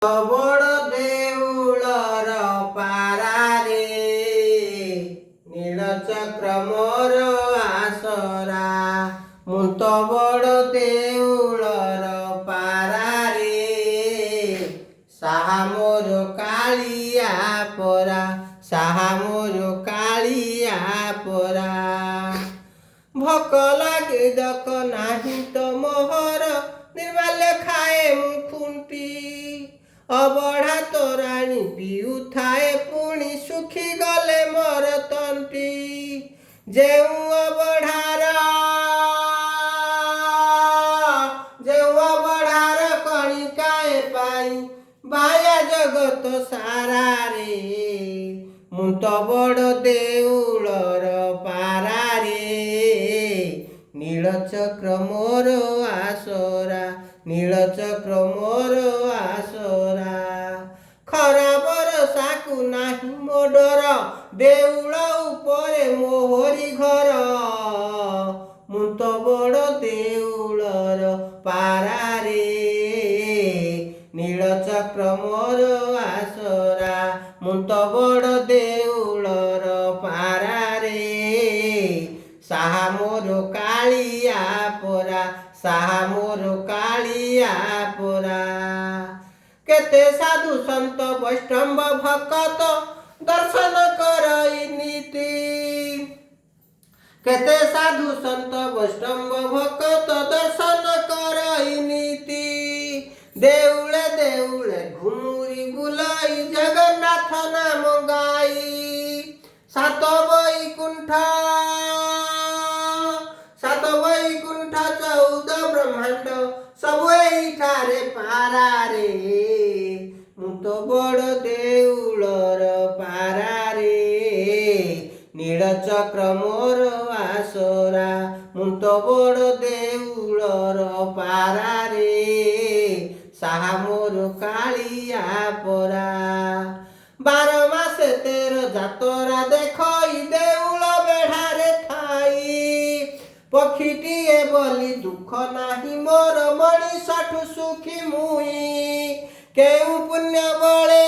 ବଡ଼ ଦେଉଳର ପାରାରେ ନୀଳଚକ୍ର ମୋର ଆସରା। ମୁଁ ତ ବଡ଼ ଦେଉଳର ପାରାରେ ସାହା ମୋର କାଳିଆ ପରା, ସାହା ମୋର କାଳିଆ ପରା। ଭୋକ ଲାଗେ ଦକ ନାହିଁ ତ ମୋହର, ନିର୍ବାଲ୍ୟ ଖାଏ ମୁଁ ଖୁଣ୍ଟି। ଅବଢ଼ା ତୋରାଣି ପିଉଥାଏ ପୁଣି ଶୁଖିଗଲେ ମୋର ତଣ୍ଟି। ଯେଉଁ ଅବଢ଼ାର କଣିକାଏ ପାଇ ବାୟା ଜଗତ ସାରାରେ। ମୁଁ ତ ବଡ଼ ଦେଉଳର ପାରାରେ ନୀଳଚକ୍ର ମୋର ଆସରା, ନୀଳଚକ୍ର ମୋର ଆସରା। ଖରା ବରଷାକୁ ନାହିଁ ମୋ ଡର, ଦେଉଳ ଉପରେ ମୋହରି ଘର। ମୁଁ ତ ବଡ଼ ଦେଉଳର ପାରାରେ ନୀଳଚକ୍ର ମୋର ଆସରା। ମୁଁ ତ ବଡ଼ ଦେଉଳର ପାରାରେ ସାହା ମୋର କାଳିଆ ପରା, ସାହା ମୋର କାଳିଆ ପରା। କେତେ ସାଧୁ ସନ୍ତ ବୈଷ୍ଣବ ଭକତ ଦର୍ଶନ କରଇ ନୀତି। କେତେ ସାଧୁ ସନ୍ତ ବୈଷ୍ଣବ ଭକତ ଦର୍ଶନ କରଇ ନୀତି। ଦେଉଳେ ଦେଉଳେ ଘୁମୁରି ବୁଲାଇ ଜଗନ୍ନାଥ ନାମ ଗାଇ। ସାତ ବୈକୁଣ୍ଠ 14 ବ୍ରହ୍ମାଣ୍ଡ ସବୁ ଏଇଠାରେ ପାରାରେ। ମୁଁ ତ ବଡ଼ ଦେଉଳର ପାରାରେ ନୀଳଚକ୍ର ମୋର ଆସରା। ମୁଁ ତ ବଡ଼ ଦେଉଳର ପାରାରେ ସାହା ମୋର କାଳିଆ ପରା। 12 ମାସେ 13 ଯାତରା ଦେଖଇ ଦେଉଳ ବେଢ଼ାରେ ଥାଇ। ପକ୍ଷୀଟିଏ ବୋଲି ଦୁଃଖ ନାହିଁ ମୋର, ମଣିଷଠୁ ସୁଖୀ ମୁଇଁ। କେଉଁ ପୁଣ୍ୟ ବଳେ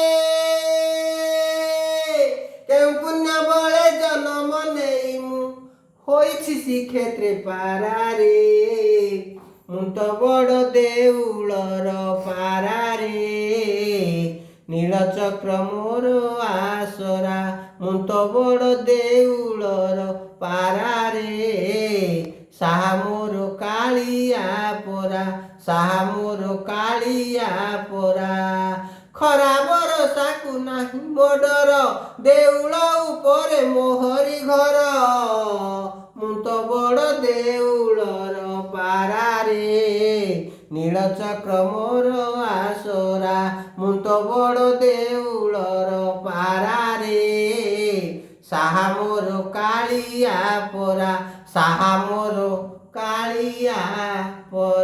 ଜନମ ନେଇ ମୁଁ ହୋଇଛି ଶ୍ରୀକ୍ଷେତ୍ରେ ପାରାରେ। ମୁଁ ତ ବଡ଼ ଦେଉଳର ପାରାରେ ନୀଳଚକ୍ର ମୋର ଆସରା। ମୁଁ ତ ବଡ଼ ଦେଉଳର ପାରାରେ ସାହା ମୋର କାଳିଆ ପରା, ସାହା ମୋର କାଳିଆ ପରା। ଖରା ବରଷାକୁ ନାହିଁ ମୋ ଡର, ଦେଉଳ ଉପରେ ମୋହରି ଘର। ମୁଁ ତ ବଡ଼ ଦେଉଳର ପାରାରେ ନୀଳଚକ୍ର ମୋର ଆସରା। ମୁଁ ତ ବଡ଼ ଦେଉଳର ପାରାରେ ସାହା ମୋର କାଳିଆ ପରା, ସାହା ମୋର କାଳିଆ ପରା।